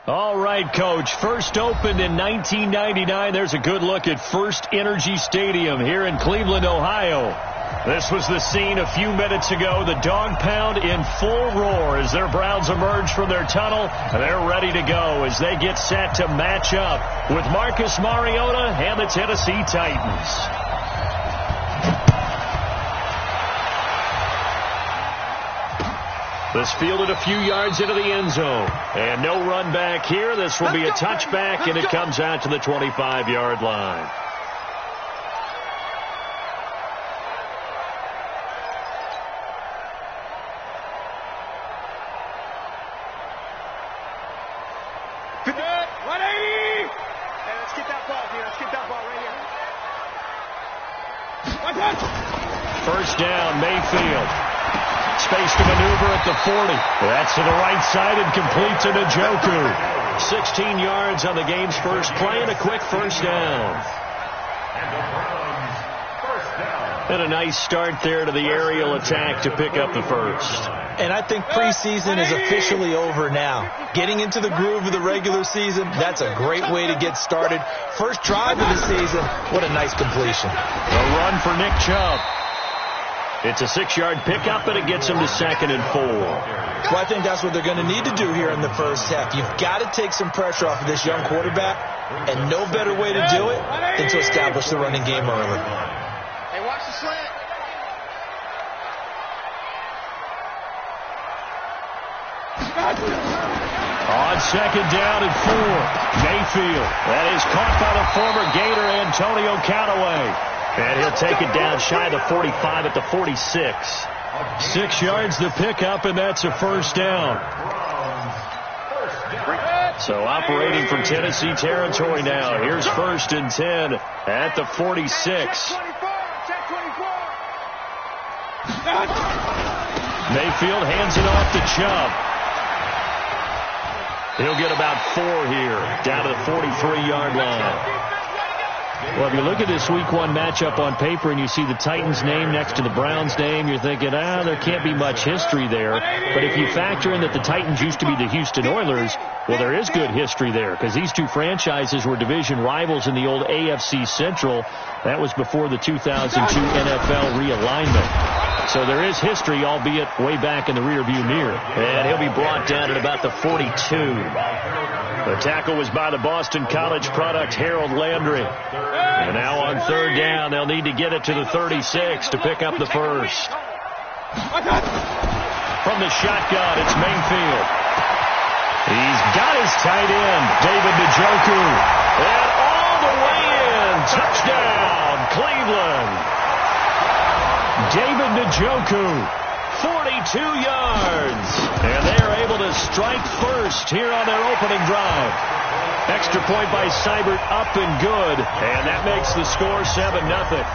All right, Coach. First opened in 1999. There's a good look at First Energy Stadium here in Cleveland, Ohio. This was the scene a few minutes ago. The dog pound in full roar as their Browns emerge from their tunnel. They're ready to go as they get set to match up with Marcus Mariota and the Tennessee Titans. This fielded a few yards into the end zone. And no run back here. This will be a touchback, and it comes out to the 25-yard line. First down, Mayfield. Space to maneuver at the 40. That's to the right side and complete to Njoku. 16 yards on the game's first play and a quick first down. And a nice start there to the aerial attack to pick up the first. And I think preseason is officially over now. Getting into the groove of the regular season, that's a great way to get started. First drive of the season, what a nice completion. A run for Nick Chubb. It's a 6-yard pickup, and it gets him to 2nd and 4. Well, I think that's what they're going to need to do here in the first half. You've got to take some pressure off of this young quarterback, and no better way to do it than to establish the running game early. Hey, watch the slant. On 2nd down and 4, Mayfield. That is caught by the former Gator Antonio Callaway. And he'll take it down shy of the 45 at the 46. 6 yards the pickup, and that's a first down. So operating from Tennessee territory now. Here's 1st and 10 at the 46. Mayfield hands it off to Chubb. He'll get about 4 here, down to the 43-yard line. Well, if you look at this Week 1 matchup on paper and you see the Titans name next to the Browns name, you're thinking, there can't be much history there. But if you factor in that the Titans used to be the Houston Oilers, well, there is good history there because these two franchises were division rivals in the old AFC Central. That was before the 2002 NFL realignment. So there is history, albeit way back in the rearview mirror. And he'll be brought down at about the 42. The tackle was by the Boston College product, Harold Landry. And now on 3rd down, they'll need to get it to the 36 to pick up the first. From the shotgun, it's Mayfield. He's got his tight end, David Njoku. And all the way in, touchdown, Cleveland. David Njoku, 42 yards. And they are able to strike first here on their opening drive. Extra point by Seibert, up and good. And that makes the score 7-0.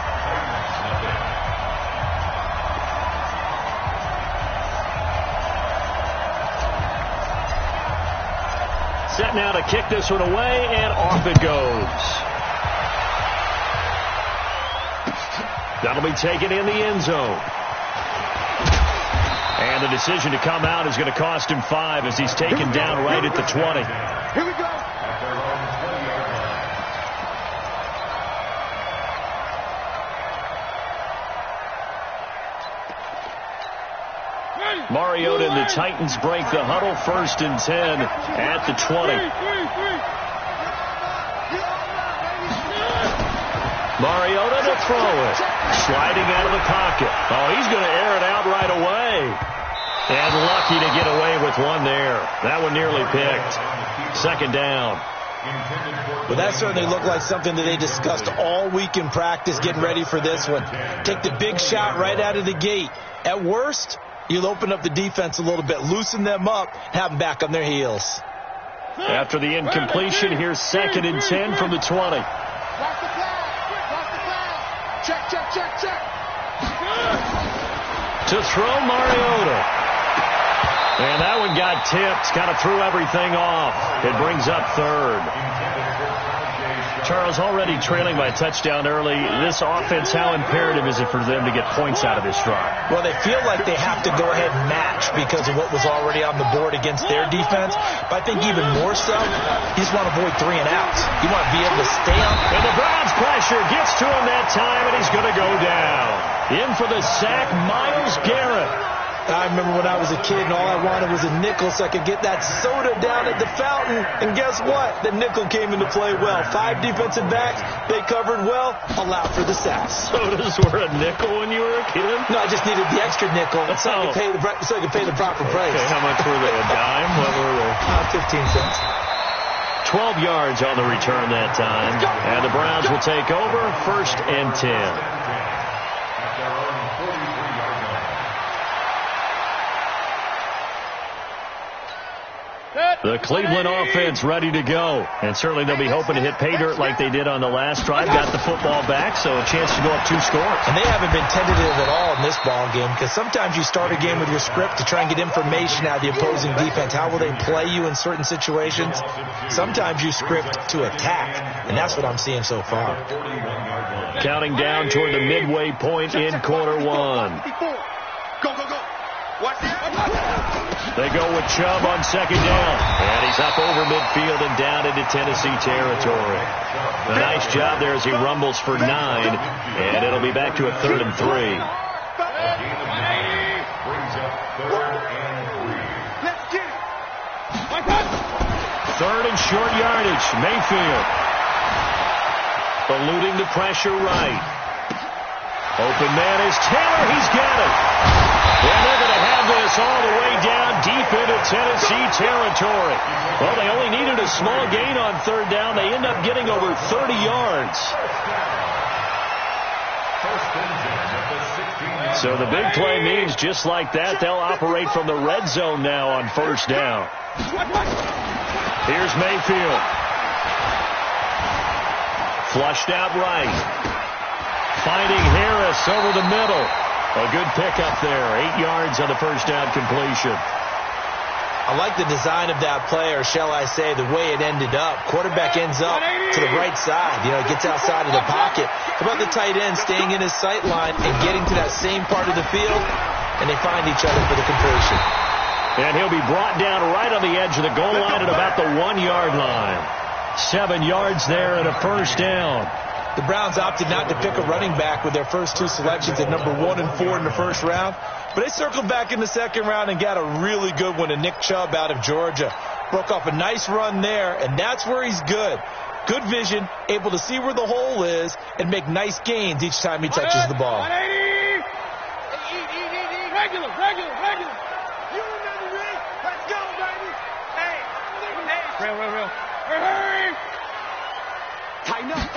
Set now to kick this one away, and off it goes. That'll be taken in the end zone. And the decision to come out is going to cost him 5 as he's taken down right at the 20. Here we go. Mariota and the Titans break the huddle. 1st and 10 at the 20. Mariota to throw it. Sliding out of the pocket. Oh, he's going to air it out right away. And lucky to get away with one there. That one nearly picked. 2nd down. Well, that certainly looked like something that they discussed all week in practice, getting ready for this one. Take the big shot right out of the gate. At worst, you'll open up the defense a little bit, loosen them up, have them back on their heels. After the incompletion, here's 2nd and 10 from the 20. Watch the flag. Check, check, check, check. To throw Mariota. And that one got tipped, kind of threw everything off. It brings up 3rd. Charles, already trailing by a touchdown early. This offense, how imperative is it for them to get points out of this drive? Well, they feel like they have to go ahead and match because of what was already on the board against their defense. But I think even more so, you just want to avoid 3 and outs. You want to be able to stay on. And the Browns pressure gets to him that time, and he's going to go down. In for the sack, Myles Garrett. I remember when I was a kid and all I wanted was a nickel so I could get that soda down at the fountain. And guess what? The nickel came into play well. 5 defensive backs, they covered well, allowed for the sacks. Sodas were a nickel when you were a kid? No, I just needed the extra nickel so I could pay the proper price. Okay, how much were they? A dime? What were they? 15 cents. 12 yards on the return that time. And the Browns will take over, 1st and 10. The Cleveland offense ready to go. And certainly they'll be hoping to hit pay dirt like they did on the last drive. Got the football back, so a chance to go up 2 scores. And they haven't been tentative at all in this ball game because sometimes you start a game with your script to try and get information out of the opposing defense. How will they play you in certain situations? Sometimes you script to attack, and that's what I'm seeing so far. Counting down toward the midway point in quarter 1. Go, go, go. Watch this. They go with Chubb on 2nd down. And he's up over midfield and down into Tennessee territory. A nice job there as he rumbles for 9. And it'll be back to a 3rd and 3. Let's get it. 3rd and short yardage. Mayfield. Eluding the pressure right. Open man is Taylor. He's got it. And they're going to have this all the way down deep into Tennessee territory. Well, they only needed a small gain on 3rd down. They end up getting over 30 yards. So the big play means just like that, they'll operate from the red zone now on 1st down. Here's Mayfield. Flushed out right. Finding Harris over the middle. A good pickup there. 8 yards on the 1st down completion. I like the design of that play, or shall I say the way it ended up. Quarterback ends up to the right side. You know, he gets outside of the pocket. How about the tight end staying in his sight line and getting to that same part of the field, and they find each other for the completion. And he'll be brought down right on the edge of the goal line at about the 1-yard line. 7 yards there and a 1st down. The Browns opted not to pick a running back with their first 2 selections at number 1 and 4 in the 1st round. But they circled back in the 2nd round and got a really good one to Nick Chubb out of Georgia. Broke off a nice run there, and that's where he's good. Good vision, able to see where the hole is, and make nice gains each time he touches the ball. 180. Regular. You remember me? Let's go, baby. Hey. Real. Hurry. Tighten up.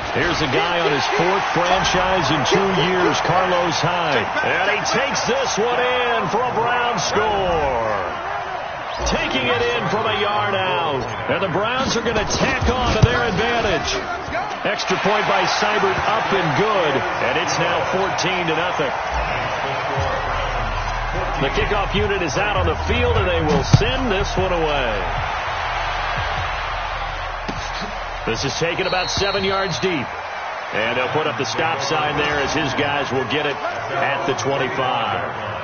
Here's a guy on his 4th franchise in 2 years, Carlos Hyde. And he takes this one in for a Brown score. Taking it in from a yard out. And the Browns are going to tack on to their advantage. Extra point by Seibert up and good. And it's now 14-0. The kickoff unit is out on the field, and they will send this one away. This is taken about 7 yards deep. And they'll put up the stop sign there as his guys will get it at the 25.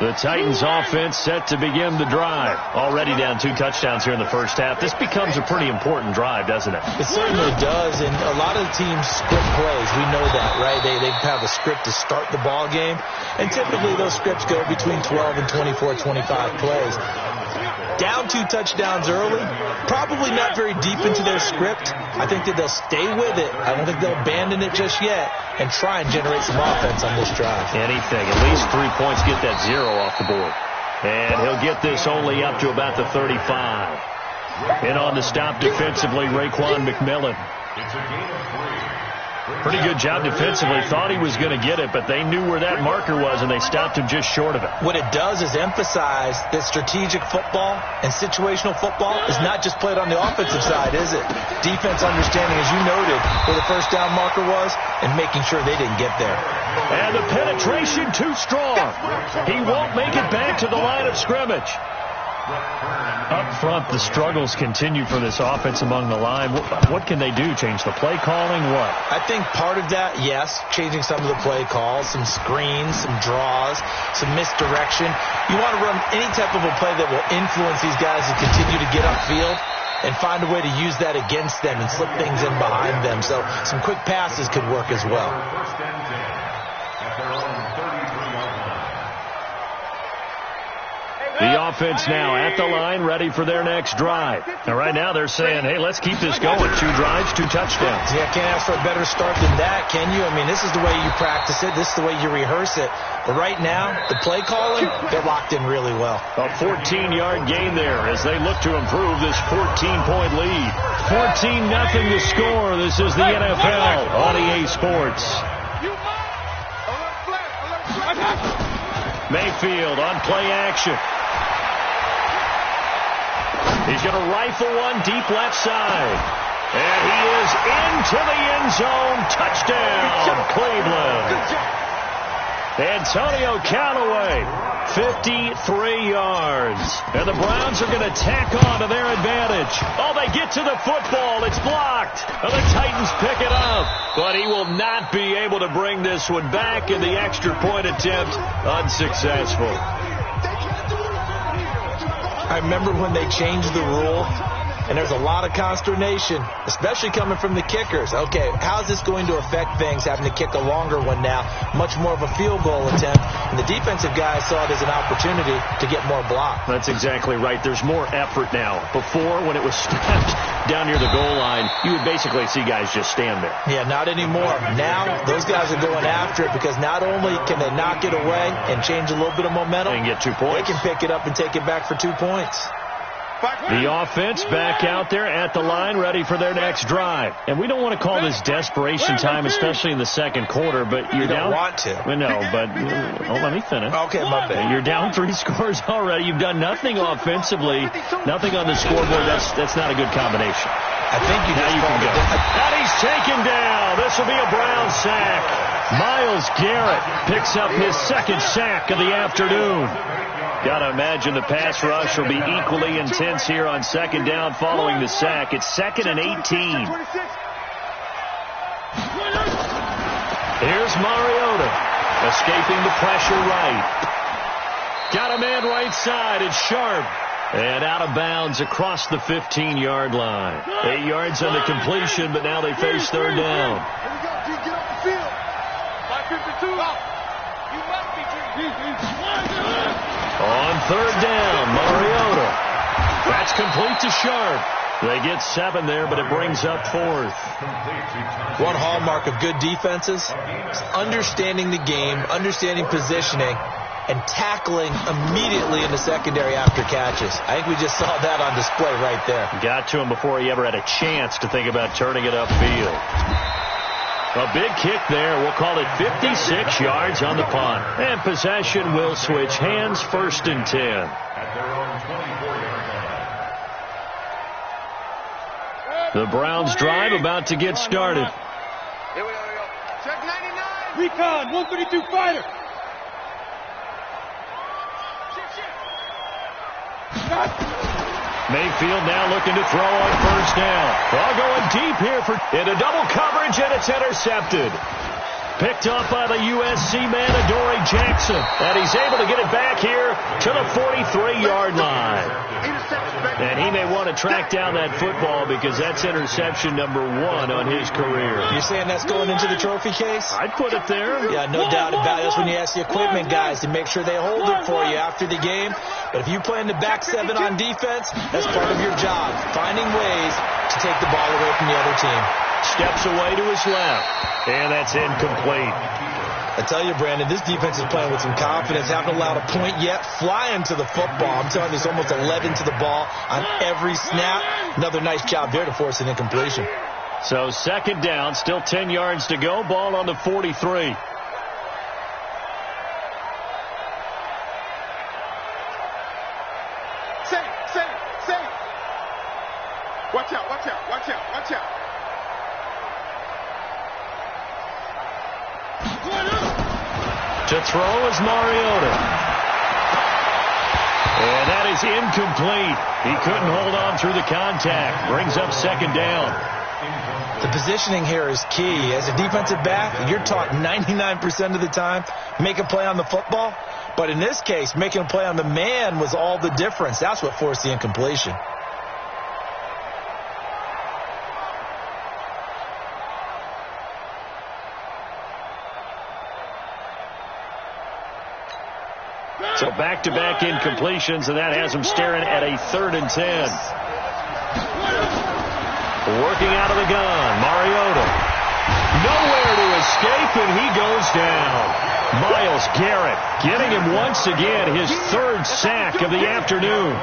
The Titans offense set to begin the drive. Already down 2 touchdowns here in the 1st half. This becomes a pretty important drive, doesn't it? It certainly does, and a lot of the teams script plays. We know that, right? They have a script to start the ball game, and typically those scripts go between 12 and 24, 25 plays. Down 2 touchdowns early, probably not very deep into their script. I think that they'll stay with it. I don't think they'll abandon it just yet and try and generate some offense on this drive. Anything. At least 3 points, get that 0 off the board. And he'll get this only up to about the 35. And on the stop defensively, Raekwon McMillan. It's a gain of 3. Pretty good job defensively. Thought he was going to get it, but they knew where that marker was, and they stopped him just short of it. What it does is emphasize that strategic football and situational football is not just played on the offensive side, is it? Defense understanding, as you noted, where the 1st down marker was and making sure they didn't get there. And the penetration too strong. He won't make it back to the line of scrimmage. Up front, the struggles continue for this offense among the line. What can they do? Change the play calling? What? I think part of that, yes, changing some of the play calls, some screens, some draws, some misdirection. You want to run any type of a play that will influence these guys to continue to get upfield and find a way to use that against them and slip things in behind them. So some quick passes could work as well. First and 10 at their own 33-yard line. The offense now at the line, ready for their next drive. And right now they're saying, hey, let's keep this going. 2 drives, 2 touchdowns. Yeah, can't ask for a better start than that, can you? I mean, this is the way you practice it. This is the way you rehearse it. But right now, the play calling, they're locked in really well. A 14-yard gain there as they look to improve this 14-point lead. 14-0 to score. This is the NFL on EA Sports. Mayfield on play action. He's going to rifle one deep left side. And he is into the end zone. Touchdown, Cleveland. Antonio Callaway, 53 yards. And the Browns are going to tack on to their advantage. Oh, they get to the football. It's blocked. And the Titans pick it up. But he will not be able to bring this one back, and the extra point attempt unsuccessful. I remember when they changed the rule, and there's a lot of consternation, especially coming from the kickers. Okay, how's this going to affect things, having to kick a longer one now, much more of a field goal attempt, and the defensive guys saw it as an opportunity to get more block. That's exactly right. There's more effort now. Before, when it was snapped down near the goal line, you would basically see guys just stand there. Yeah, not anymore. Now, those guys are going after it because not only can they knock it away and change a little bit of momentum, and get 2 points. They can pick it up and take it back for 2 points. The offense back out there at the line, ready for their next drive. And we don't want to call this desperation time, especially in the second quarter, but you're down. You don't want to. No, but let me finish. Okay, my bad. You're down 3 scores already. You've done nothing offensively, nothing on the scoreboard. That's not a good combination. I think you now just you can go. And he's taken down. This will be a Brown sack. Myles Garrett picks up his second sack of the afternoon. Got to imagine the pass rush will be equally intense here on second down following the sack. It's 2nd and 18. Here's Mariota escaping the pressure right. Got a man right side. It's Sharp. And out of bounds across the 15-yard line. 8 yards on the completion, but now they face third down. Get off the field. 552. You must be. On third down, Mariota. That's complete to Sharp. They get 7 there, but it brings up 4th. One hallmark of good defenses is understanding the game, understanding positioning, and tackling immediately in the secondary after catches. I think we just saw that on display right there. Got to him before he ever had a chance to think about turning it upfield. A big kick there. We'll call it 56 yards on the punt. And possession will switch hands, 1st and 10. At their own 24-yard line. The Browns drive about to get started. Here we go. Check 99. Recon, 132 fighter. Mayfield now looking to throw on first down. Ball going deep here into double coverage, and it's intercepted. Picked up by the USC man, Adoree Jackson. And he's able to get it back here to the 43-yard line. And he may want to track down that football because that's interception number 1 on his career. You're saying that's going into the trophy case? I'd put it there. Yeah, no doubt about it. That's when you ask the equipment guys to make sure they hold it for you after the game. But if you play in the back 7 on defense, that's part of your job, finding ways to take the ball away from the other team. Steps away to his left, and that's incomplete. I tell you, Brandon, this defense is playing with some confidence. Haven't allowed a point yet. Flying to the football. I'm telling you, there's almost 11 to the ball on every snap. Another nice job there to force an incompletion. So 2nd down, still 10 yards to go. Ball on the 43. Safe. Watch out. To throw is Mariota. And that is incomplete. He couldn't hold on through the contact. Brings up second down. The positioning here is key. As a defensive back, you're taught 99% of the time, make a play on the football. But in this case, making a play on the man was all the difference. That's what forced the incompletion. So back-to-back incompletions, and that has him staring at a 3rd and 10. Working out of the gun, Mariota. Nowhere to escape, and he goes down. Myles Garrett getting him once again, his 3rd sack of the afternoon.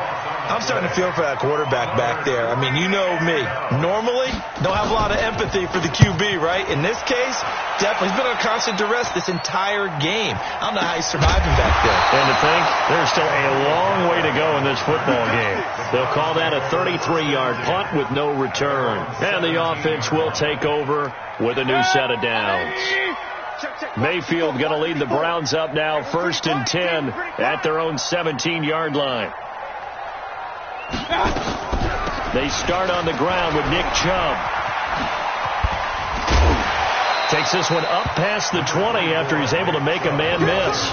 I'm starting to feel for that quarterback back there. I mean, you know me. Normally, don't have a lot of empathy for the QB, right? In this case, definitely. He's been under constant duress this entire game. I don't know how he's surviving back there. And to think, there's still a long way to go in this football game. They'll call that a 33-yard punt with no return. And the offense will take over with a new set of downs. Mayfield going to lead the Browns up now, 1st and 10 at their own 17-yard line. They start on the ground with Nick Chubb. Takes this one up past the 20 after he's able to make a man miss.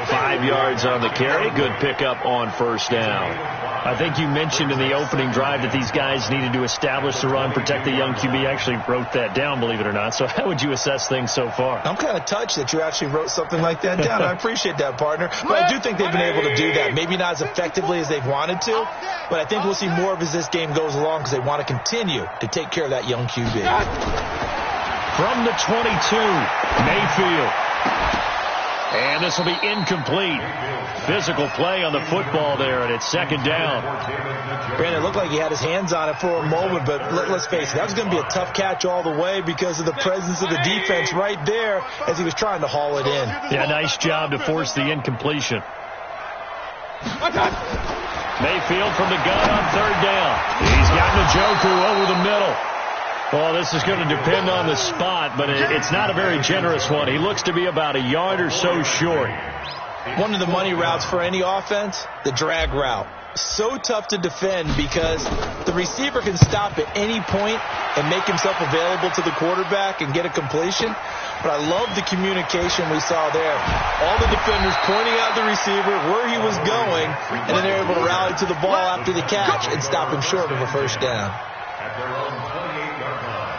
5 yards on the carry. Good pickup on 1st down. I think you mentioned in the opening drive that these guys needed to establish the run, protect the young QB. I actually wrote that down, believe it or not. So how would you assess things so far? I'm kind of touched that you actually wrote something like that down. I appreciate that, partner. But I do think they've been able to do that. Maybe not as effectively as they've wanted to, but I think we'll see more of as this game goes along because they want to continue to take care of that young QB. From the 22, Mayfield. And this will be incomplete. Physical play on the football there, and it's 2nd down. Brandon, it looked like he had his hands on it for a moment, but let's face it, that was going to be a tough catch all the way because of the presence of the defense right there as he was trying to haul it in. Yeah, nice job to force the incompletion. Mayfield from the gun on 3rd down. He's got Njoku over the middle. Well, this is going to depend on the spot, but it's not a very generous one. He looks to be about a yard or so short. One of the money routes for any offense, the drag route. So tough to defend because the receiver can stop at any point and make himself available to the quarterback and get a completion. But I love the communication we saw there. All the defenders pointing out the receiver, where he was going, and then they're able to rally to the ball after the catch and stop him short of a 1st down. At their own 28-yard line.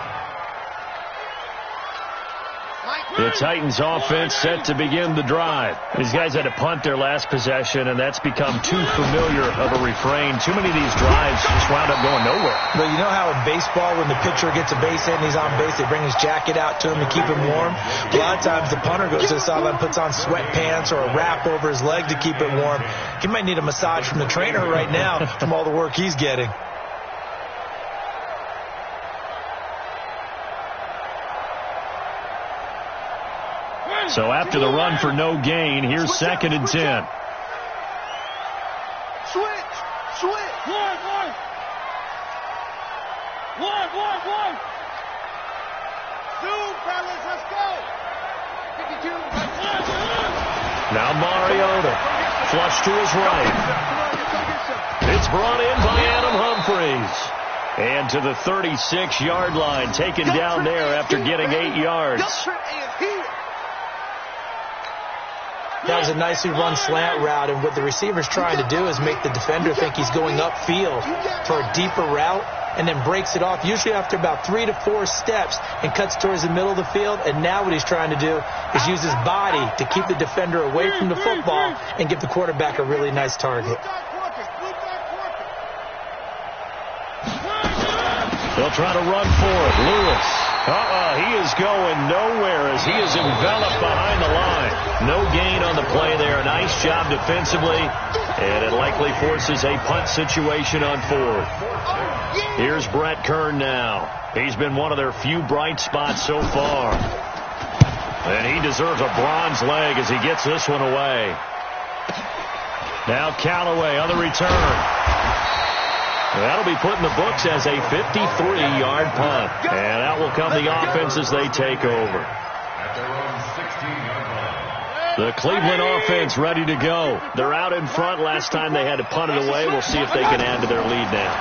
The Titans offense set to begin the drive. These guys had to punt their last possession, and that's become too familiar of a refrain. Too many of these drives just wound up going nowhere. Well, you know how in baseball when the pitcher gets a base hit and he's on base, they bring his jacket out to him to keep him warm? A lot of times the punter goes to the sideline, puts on sweatpants or a wrap over his leg to keep it warm. He might need a massage from the trainer right now from all the work he's getting. So after the run for no gain, here's 2nd and 10. Switch. One. Two, fellas, let's go. 52. Now Mariota, flush to his right. It's brought in by Adam Humphries. And to the 36-yard line, taken down there after getting 8 yards. That was a nicely run slant route, and what the receiver's trying to do is make the defender think he's going upfield for a deeper route and then breaks it off, usually after about 3 to 4 steps, and cuts towards the middle of the field. And now what he's trying to do is use his body to keep the defender away from the football and give the quarterback a really nice target. They'll try to run for it. Lewis. He is going nowhere as he is enveloped behind the line. No gain on the play there. Nice job defensively, and it likely forces a punt situation on 4th. Here's Brett Kern now. He's been one of their few bright spots so far. And he deserves a bronze leg as he gets this one away. Now Callaway on the return. That'll be put in the books as a 53-yard punt. And out will come the offense as they take over. At their own 16-yard line. The Cleveland offense ready to go. They're out in front. Last time they had to punt it away. We'll see if they can add to their lead now.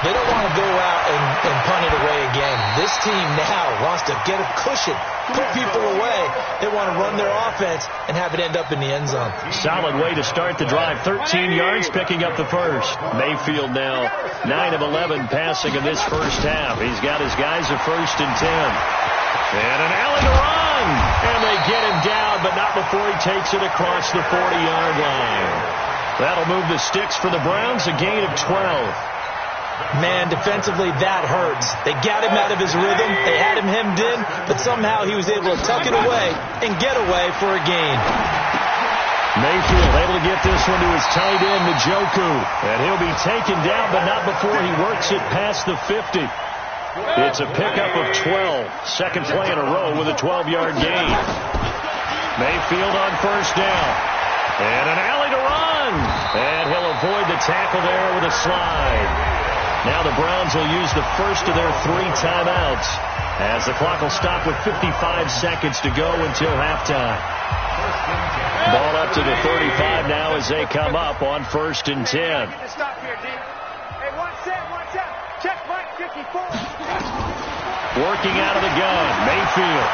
They don't want to go out and punt it away again. This team now wants to get a cushion, put people away. They want to run their offense and have it end up in the end zone. Solid way to start the drive. 13 yards, picking up the first. Mayfield now 9 of 11 passing in this first half. He's got his guys at 1st and 10. And an alley to run. And they get him down, but not before he takes it across the 40-yard line. That'll move the sticks for the Browns, a gain of 12. Man, defensively, that hurts. They got him out of his rhythm. They had him hemmed in, but somehow he was able to tuck it away and get away for a gain. Mayfield able to get this one to his tight end, Njoku. And he'll be taken down, but not before he works it past the 50. It's a pickup of 12. Second play in a row with a 12-yard gain. Mayfield on first down. And an alley to run. And he'll avoid the tackle there with a slide. Now the Browns will use the first of their 3 timeouts as the clock will stop with 55 seconds to go until halftime. Ball up to the 35 now as they come up on 1st and 10. Stop here, D. Hey, watch out. Check Mike 54. Working out of the gun, Mayfield.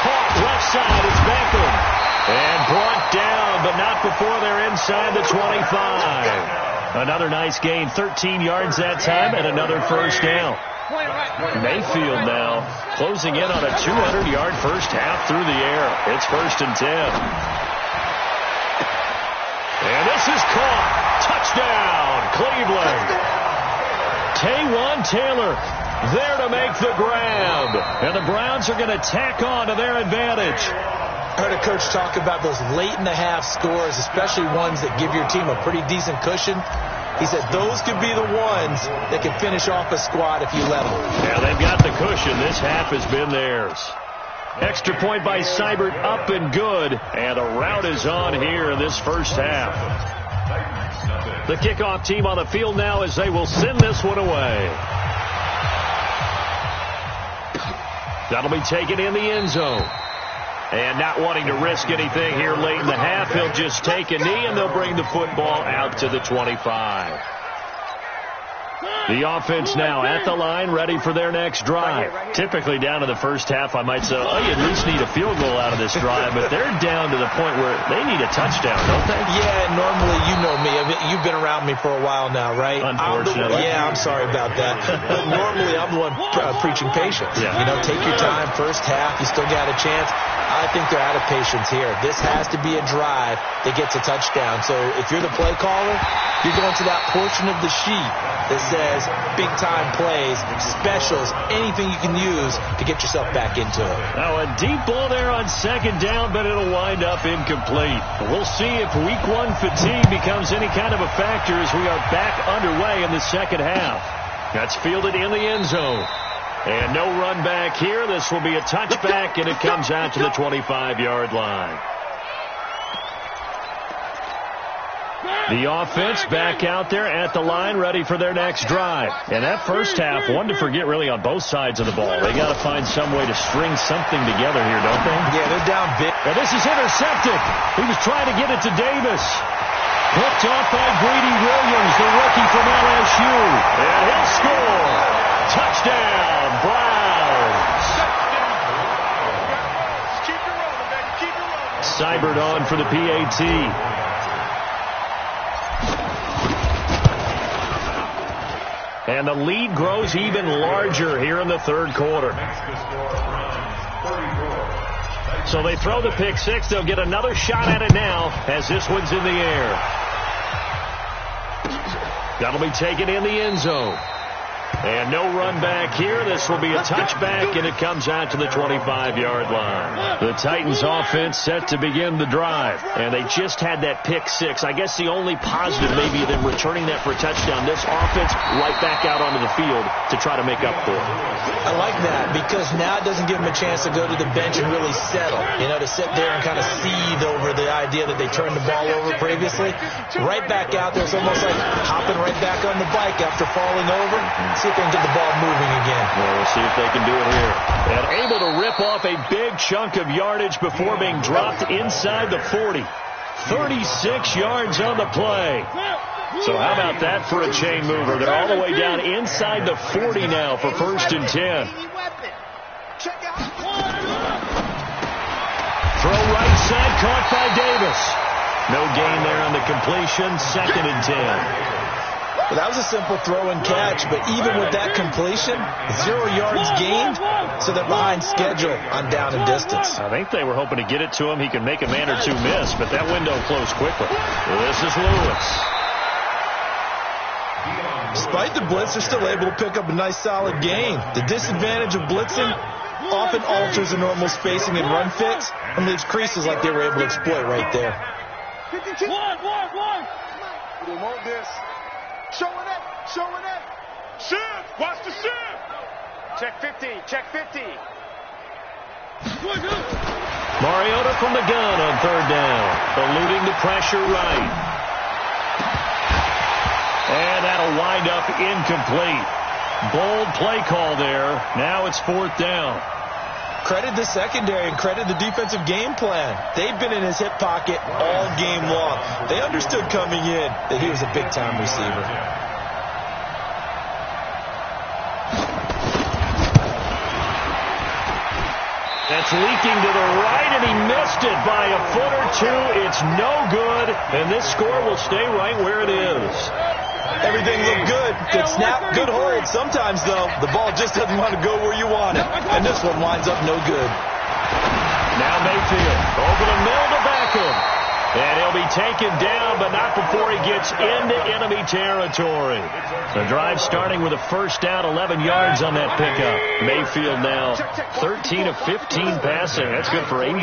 Caught left side, it's Beckham. And brought down, but not before they're inside the 25. Another nice gain, 13 yards that time, and another first down. Mayfield now closing in on a 200-yard first half through the air. It's 1st and 10. And this is caught. Touchdown, Cleveland. Taywan Taylor there to make the grab. And the Browns are going to tack on to their advantage. I heard a coach talk about those late-in-the-half scores, especially ones that give your team a pretty decent cushion. He said those could be the ones that can finish off a squad if you let them. Yeah, they've got the cushion. This half has been theirs. Extra point by Seibert, up and good. And a rout is on here in this first half. The kickoff team on the field now as they will send this one away. That'll be taken in the end zone. And not wanting to risk anything here late in the half, he'll just take a knee, and they'll bring the football out to the 25. The offense now at the line, ready for their next drive. Typically down to the first half, I might say, oh, you at least need a field goal out of this drive, but they're down to the point where they need a touchdown, don't they? Yeah, normally, you know me. You've been around me for a while now, right? Unfortunately. I'm sorry about that. But normally, I'm the one preaching patience. Yeah. You know, take your time, first half, you still got a chance. I think they're out of patience here. This has to be a drive that gets a touchdown. So if you're the play caller, you're going to that portion of the sheet that says big-time plays, specials, anything you can use to get yourself back into it. Now a deep ball there on second down, but it'll wind up incomplete. We'll see if week 1 fatigue becomes any kind of a factor as we are back underway in the second half. That's fielded in the end zone. And no run back here. This will be a touchback, and it comes out to the 25-yard line. The offense back out there at the line, ready for their next drive. And that first half, one to forget really on both sides of the ball. They got to find some way to string something together here, don't they? Yeah, they're down big. And this is intercepted. He was trying to get it to Davis. Picked off by Greedy Williams, the rookie from LSU. And he'll score. Touchdown, Browns. Keep it rolling, baby. Keep it rolling. Seibert on for the PAT. And the lead grows even larger here in the third quarter. So they throw the pick six. They'll get another shot at it now as this one's in the air. That'll be taken in the end zone. And no run back here. This will be a touchback, and it comes out to the 25-yard line. The Titans offense set to begin the drive, and they just had that pick six. I guess the only positive maybe them returning that for a touchdown. This offense right back out onto the field to try to make up for it. I like that because now it doesn't give them a chance to go to the bench and really settle, you know, to sit there and kind of seethe over the idea that they turned the ball over previously. Right back out there, it's almost like hopping right back on the bike after falling over. See if they can get the ball moving again. Well, we'll see if they can do it here. And able to rip off a big chunk of yardage before being dropped inside the 40. 36 yards on the play. So how about that for a chain mover? They're all the way down inside the 40 now for 1st and 10. Throw right side, caught by Davis. No gain there on the completion, 2nd and 10. Well, that was a simple throw and catch, but even with that completion, 0 yards gained, so they're behind schedule on down and distance. I think they were hoping to get it to him. He could make a man or two miss, but that window closed quickly. This is Lewis. Despite the blitz, they're still able to pick up a nice solid gain. The disadvantage of blitzing often alters the normal spacing and run fits and leaves creases like they were able to exploit right there. One. We want this. Showing it. Shift. Watch the shift. Check 50. Mariota from the gun on 3rd down. Eluding the pressure right. And that'll wind up incomplete. Bold play call there. Now it's 4th down. Credit the secondary and credit the defensive game plan. They've been in his hip pocket all game long. They understood coming in that he was a big-time receiver. That's leaking to the right, and he missed it by a foot or two. It's no good, and this score will stay right where it is. Everything looked good. Good snap, good hold. Sometimes, though, the ball just doesn't want to go where you want it. And this one winds up no good. Now Mayfield over the middle to Beckham. And he'll be taken down, but not before he gets into enemy territory. The drive starting with a 1st down, 11 yards on that pickup. Mayfield now 13 of 15 passing. That's good for 87%.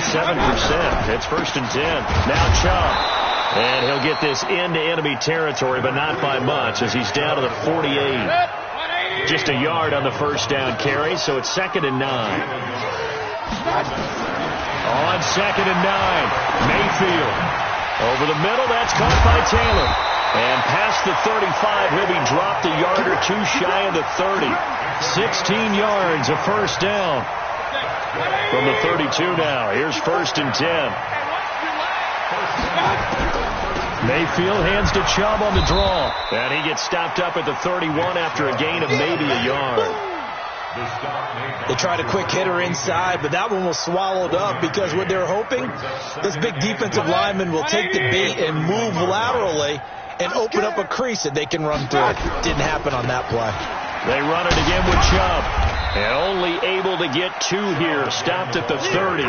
It's 1st and 10. Now Chubb. And he'll get this into enemy territory, but not by much, as he's down to the 48. Just a yard on the 1st down carry, so it's 2nd and 9. On 2nd and 9, Mayfield. Over the middle, that's caught by Taylor. And past the 35, he'll be dropped a yard or two shy of the 30. 16 yards, a 1st down. From the 32 now, here's 1st and 10. Mayfield hands to Chubb on the draw. And he gets stopped up at the 31 after a gain of maybe a yard. They tried a quick hitter inside, but that one was swallowed up because what they're hoping, this big defensive lineman will take the bait and move laterally and open up a crease that they can run through. Didn't happen on that play. They run it again with Chubb. And only able to get 2 here. Stopped at the 30.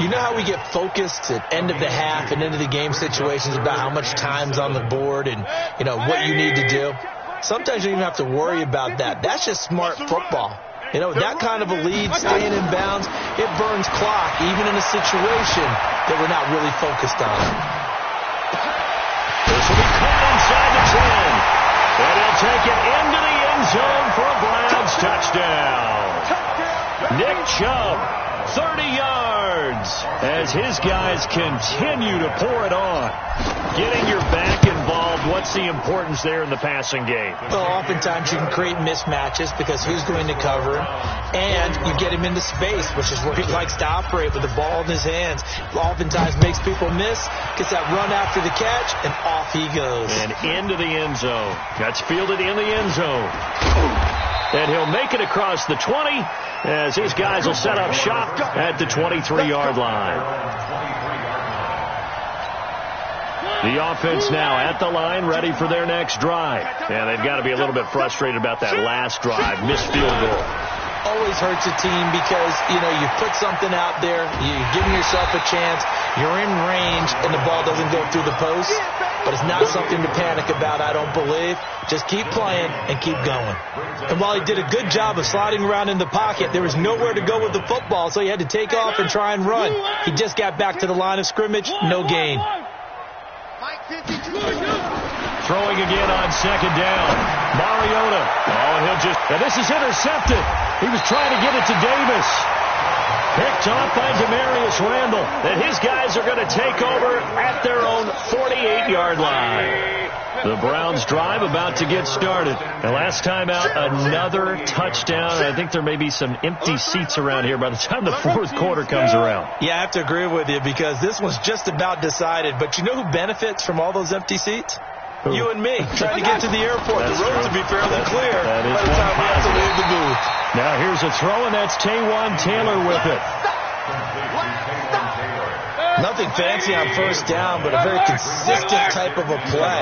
You know how we get focused at end of the half and into the game situations about how much time's on the board and, you know, what you need to do? Sometimes you don't even have to worry about that. That's just smart football. You know, that kind of a lead, staying in bounds, it burns clock, even in a situation that we're not really focused on. This will be caught inside the 10. And he'll take it into the end zone for a Browns touchdown. Nick Chubb, 30 yards, as his guys continue to pour it on. Getting your back involved, what's the importance there in the passing game? Well, oftentimes you can create mismatches because who's going to cover him, and you get him into space, which is where he likes to operate with the ball in his hands. Oftentimes makes people miss, gets that run after the catch, and off he goes. And into the end zone. That's fielded in the end zone. And he'll make it across the 20 as his guys will set up shop at the 23-yard line. The offense now at the line, ready for their next drive. And they've got to be a little bit frustrated about that last drive, missed field goal. Always hurts a team because, you know, you put something out there, you're giving yourself a chance, you're in range, and the ball doesn't go through the post. But it's not something to panic about, I don't believe. Just keep playing and keep going. And while he did a good job of sliding around in the pocket, there was nowhere to go with the football, so he had to take off and try and run. He just got back to the line of scrimmage, no gain. Throwing again on 2nd down. Mariota. Oh, and he'll just... And this is intercepted. He was trying to get it to Davis. Picked off by Demarius Randall. And his guys are going to take over at their own 48-yard line. The Browns drive about to get started. And last time out, another touchdown. I think there may be some empty seats around here by the time the fourth quarter comes around. Yeah, I have to agree with you because this one's just about decided. But you know who benefits from all those empty seats? Who? You and me, trying to get to the airport. That's the roads true. will be fairly clear by the time we have to leave the booth. Now here's a throw, and that's Taywan Taylor with it. Nothing fancy on first down, but a very consistent type of a play.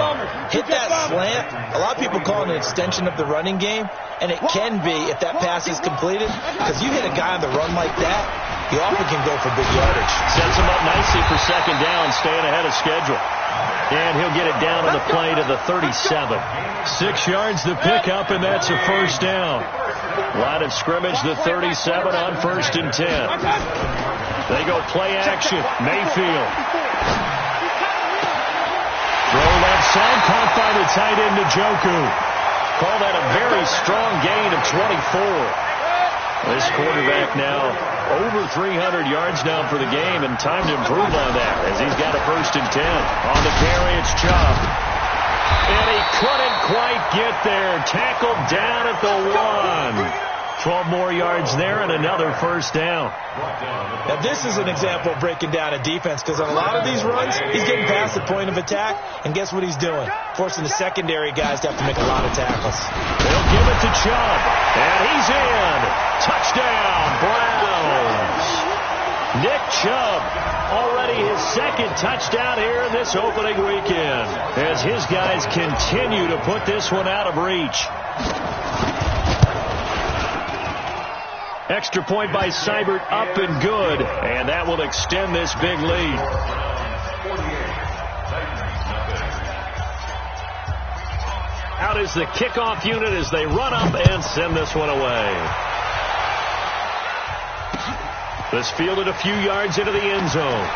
Hit that slant. A lot of people call it an extension of the running game, and it can be if that pass is completed, because you hit a guy on the run like that, he often can go for big yardage. Sets him up nicely for second down, staying ahead of schedule. And he'll get it down on the play to the 37. 6 yards the pickup, and that's a first down. Line of scrimmage, the 37 on 1st and 10. They go play action. Mayfield. Throw left side, caught by the tight end Njoku. Call that a very strong gain of 24. This quarterback now over 300 yards now for the game, and time to improve on that as he's got a 1st and 10. On the carry, it's Chubb. And he couldn't quite get there. Tackled down at the 1. 12 more yards there and another first down. Now this is an example of breaking down a defense, because on a lot of these runs, he's getting past the point of attack, and guess what he's doing? Forcing the secondary guys to have to make a lot of tackles. They'll give it to Chubb, and he's in. Touchdown, Browns. Nick Chubb, already his 2nd touchdown here this opening weekend, as his guys continue to put this one out of reach. Extra point by Seibert, up and good, and that will extend this big lead. Out is the kickoff unit as they run up and send this one away. This fielded a few yards into the end zone.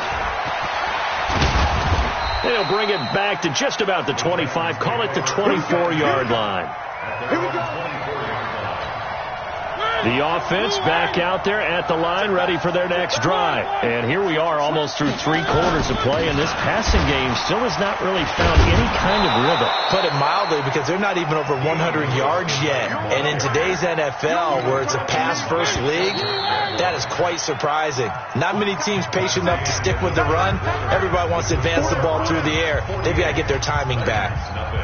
And he'll bring it back to just about the 25, call it the 24-yard line. Here we go. The offense back out there at the line, ready for their next drive. And here we are almost through 3 quarters of play, and this passing game still has not really found any kind of rhythm. Put it mildly, because they're not even over 100 yards yet. And in today's NFL, where it's a pass-first league, that is quite surprising. Not many teams patient enough to stick with the run. Everybody wants to advance the ball through the air. They've got to get their timing back. I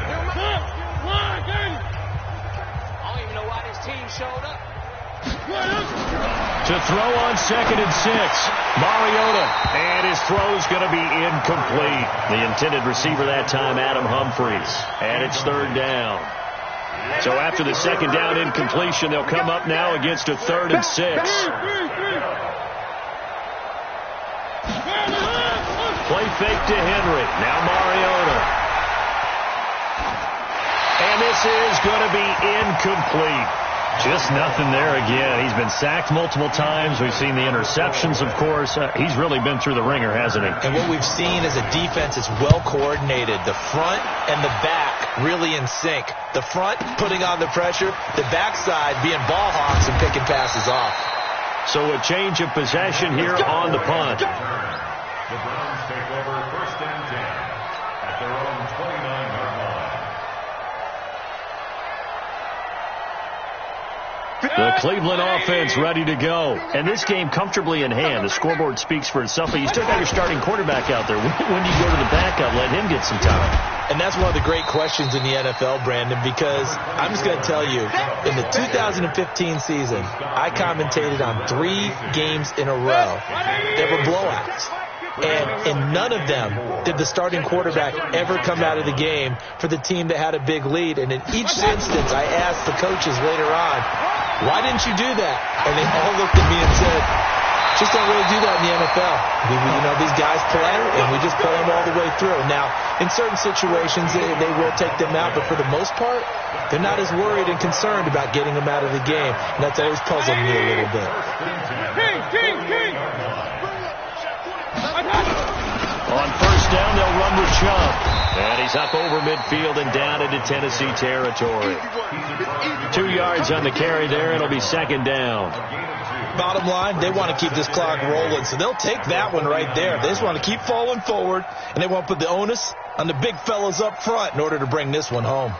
don't even know why this team showed up. To throw on 2nd and 6. Mariota. And his throw's going to be incomplete. The intended receiver that time, Adam Humphries. And it's 3rd down. So after the 2nd down incompletion, they'll come up now against a 3rd and 6. Play fake to Henry. Now Mariota. And this is going to be incomplete. Just nothing there again. He's been sacked multiple times. We've seen the interceptions, of course. He's really been through the ringer, hasn't he? And what we've seen is a defense that's well coordinated. The front and the back really in sync. The front putting on the pressure. The backside being ball hawks and picking passes off. So a change of possession here on the punt. The Browns take over 1st and 10 at their own 29-yard line. The Cleveland offense ready to go. And this game comfortably in hand. The scoreboard speaks for itself, but you still got your starting quarterback out there. When do you go to the backup? Let him get some time. And that's one of the great questions in the NFL, Brandon, because I'm just going to tell you, in the 2015 season, I commentated on 3 games in a row. They were blowouts. And in none of them did the starting quarterback ever come out of the game for the team that had a big lead. And in each instance, I asked the coaches later on, why didn't you do that? And they all looked at me and said, just don't really do that in the NFL. These guys play, and we just play them all the way through. Now, in certain situations, they will take them out, but for the most part, they're not as worried and concerned about getting them out of the game. And that's always puzzled me a little bit. On 1st down, they'll run with Chubb. And he's up over midfield and down into Tennessee territory. 2 yards on the carry there. It'll be 2nd down. Bottom line, they want to keep this clock rolling, so they'll take that one right there. They just want to keep falling forward, and they want to put the onus on the big fellas up front in order to bring this one home.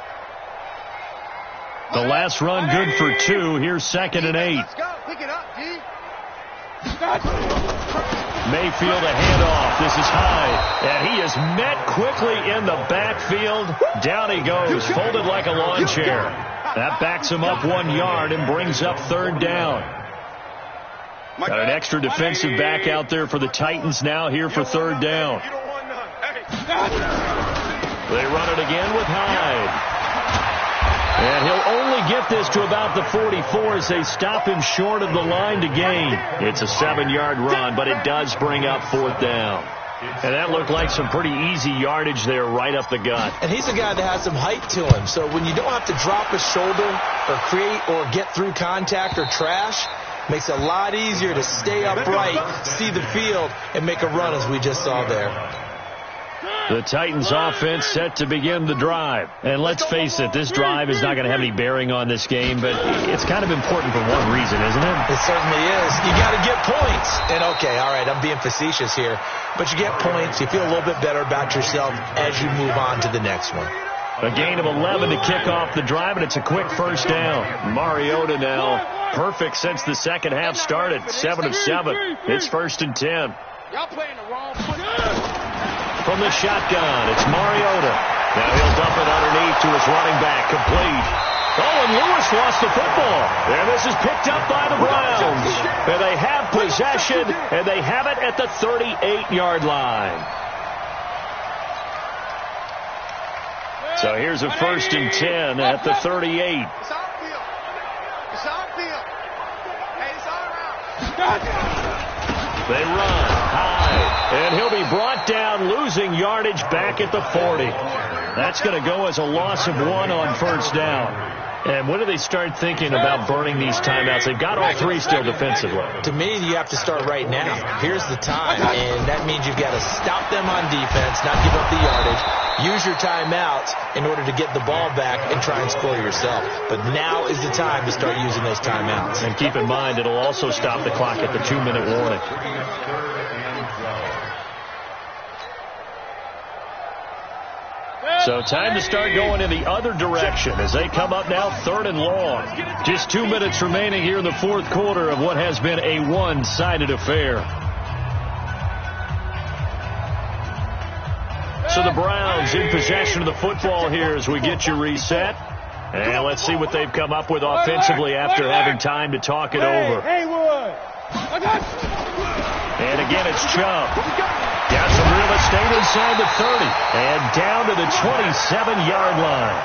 The last run good for 2. Here's 2nd and 8. Let's go. Pick it up, D. Mayfield a handoff. This is high. And he is met quickly in the backfield. Down he goes, folded like a lawn chair. That backs him up 1 yard and brings up 3rd down. Got an extra defensive back out there for the Titans now here for 3rd down. They run it again with Hyde. And he'll only get this to about the 44 as they stop him short of the line to gain. It's a 7-yard run, but it does bring up 4th down. And that looked like some pretty easy yardage there right up the gut. And he's a guy that has some height to him, so when you don't have to drop a shoulder or create or get through contact or trash, makes it a lot easier to stay upright, see the field, and make a run as we just saw there. The Titans offense set to begin the drive. And let's face it, this drive is not going to have any bearing on this game, but it's kind of important for one reason, isn't it? It certainly is. You got to get points. And okay, all right, I'm being facetious here, but you get points, you feel a little bit better about yourself as you move on to the next one. A gain of 11 to kick off the drive, and it's a quick 1st down. Mariota now perfect since the second half started. 7 of 7. It's 1st and 10. Y'all playing the wrong foot. From the shotgun, it's Mariota. Now he'll dump it underneath to his running back, complete. Oh, and Lewis lost the football. And this is picked up by the Browns. And they have possession, and they have it at the 38-yard line. So here's a 1st and 10 at the 38. It's on field. It's on field. Hey, it's all around. They run high, and he'll be brought down, losing yardage back at the 40. That's going to go as a loss of 1 on 1st down. And when do they start thinking about burning these timeouts? They've got all 3 still defensively. To me, you have to start right now. Here's the time, and that means you've got to stop them on defense, not give up the yardage. Use your timeouts in order to get the ball back and try and score yourself. But now is the time to start using those timeouts. And keep in mind, it'll also stop the clock at the 2-minute warning. So time to start going in the other direction as they come up now 3rd and long. Just 2 minutes remaining here in the 4th quarter of what has been a one-sided affair. So the Browns in possession of the football here as we get you reset. And let's see what they've come up with offensively after having time to talk it over. And again, it's Chubb. Got some real estate inside the 30. And down to the 27-yard line.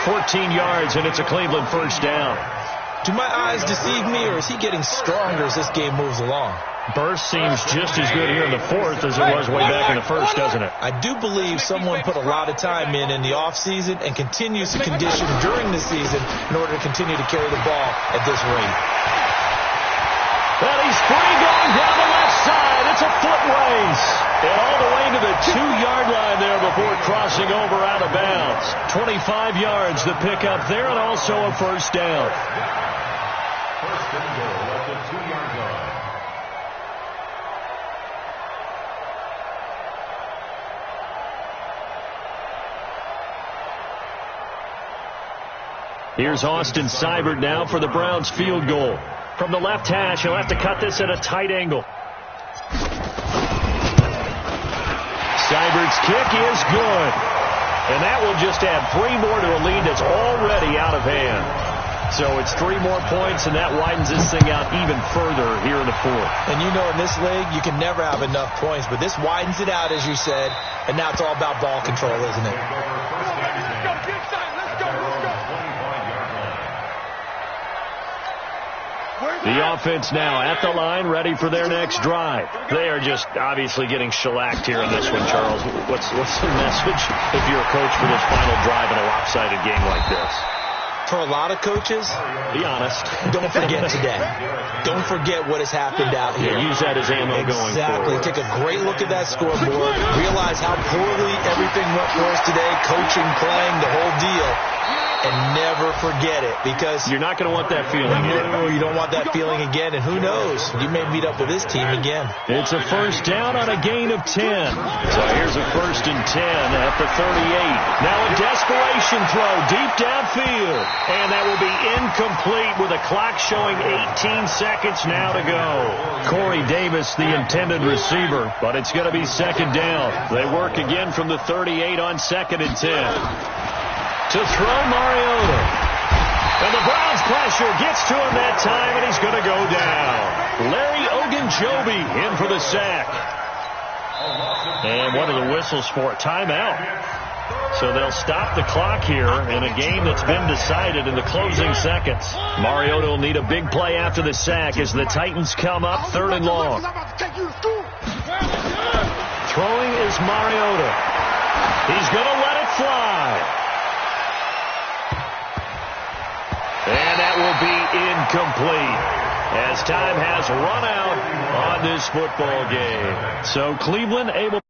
14 yards, and it's a Cleveland 1st down. Do my eyes deceive me, or is he getting stronger as this game moves along? Burst seems just as good here in the 4th as it was way back in the 1st, doesn't it? I do believe someone put a lot of time in the offseason and continues to condition during the season in order to continue to carry the ball at this rate. Well, he's free going down the left side. It's a foot race. And all the way to the 2-yard line there before crossing over out of bounds. 25 yards to pick up there, and also a 1st down. 1st and goal at the 2-yard line. Here's Austin Seibert now for the Browns field goal. From the left hash, he'll have to cut this at a tight angle. Seibert's kick is good. And that will just add 3 more to a lead that's already out of hand. So it's 3 more points, and that widens this thing out even further here in the 4th. And you know in this league, you can never have enough points, but this widens it out, as you said, and now it's all about ball control, isn't it? The offense now at the line, ready for their next drive. They are just obviously getting shellacked here in this one, Charles. What's the message if you're a coach for this final drive in a lopsided game like this? For a lot of coaches, be honest. Don't forget today. Don't forget what has happened out here. Yeah, use that as ammo going forward. Exactly. Take a great look at that scoreboard. Realize how poorly everything went for us today. Coaching, playing, the whole deal. and never forget it, because you're not going to want that feeling again. No, you don't want that feeling again, and who knows, you may meet up with this team again. It's a first down on a gain of 10. So here's a 1st and 10 at the 38. Now a desperation throw deep downfield, and that will be incomplete with a clock showing 18 seconds now to go. Corey Davis, the intended receiver, but it's going to be 2nd down. They work again from the 38 on 2nd and 10. To throw Mariota. And the Browns pressure gets to him that time, and he's going to go down. Larry Ogunjobi in for the sack. And what are the whistles for? Timeout. So they'll stop the clock here in a game that's been decided in the closing seconds. Mariota will need a big play after the sack as the Titans come up 3rd and long. Throwing is Mariota. He's going to let it fly. And that will be incomplete as time has run out on this football game. So Cleveland able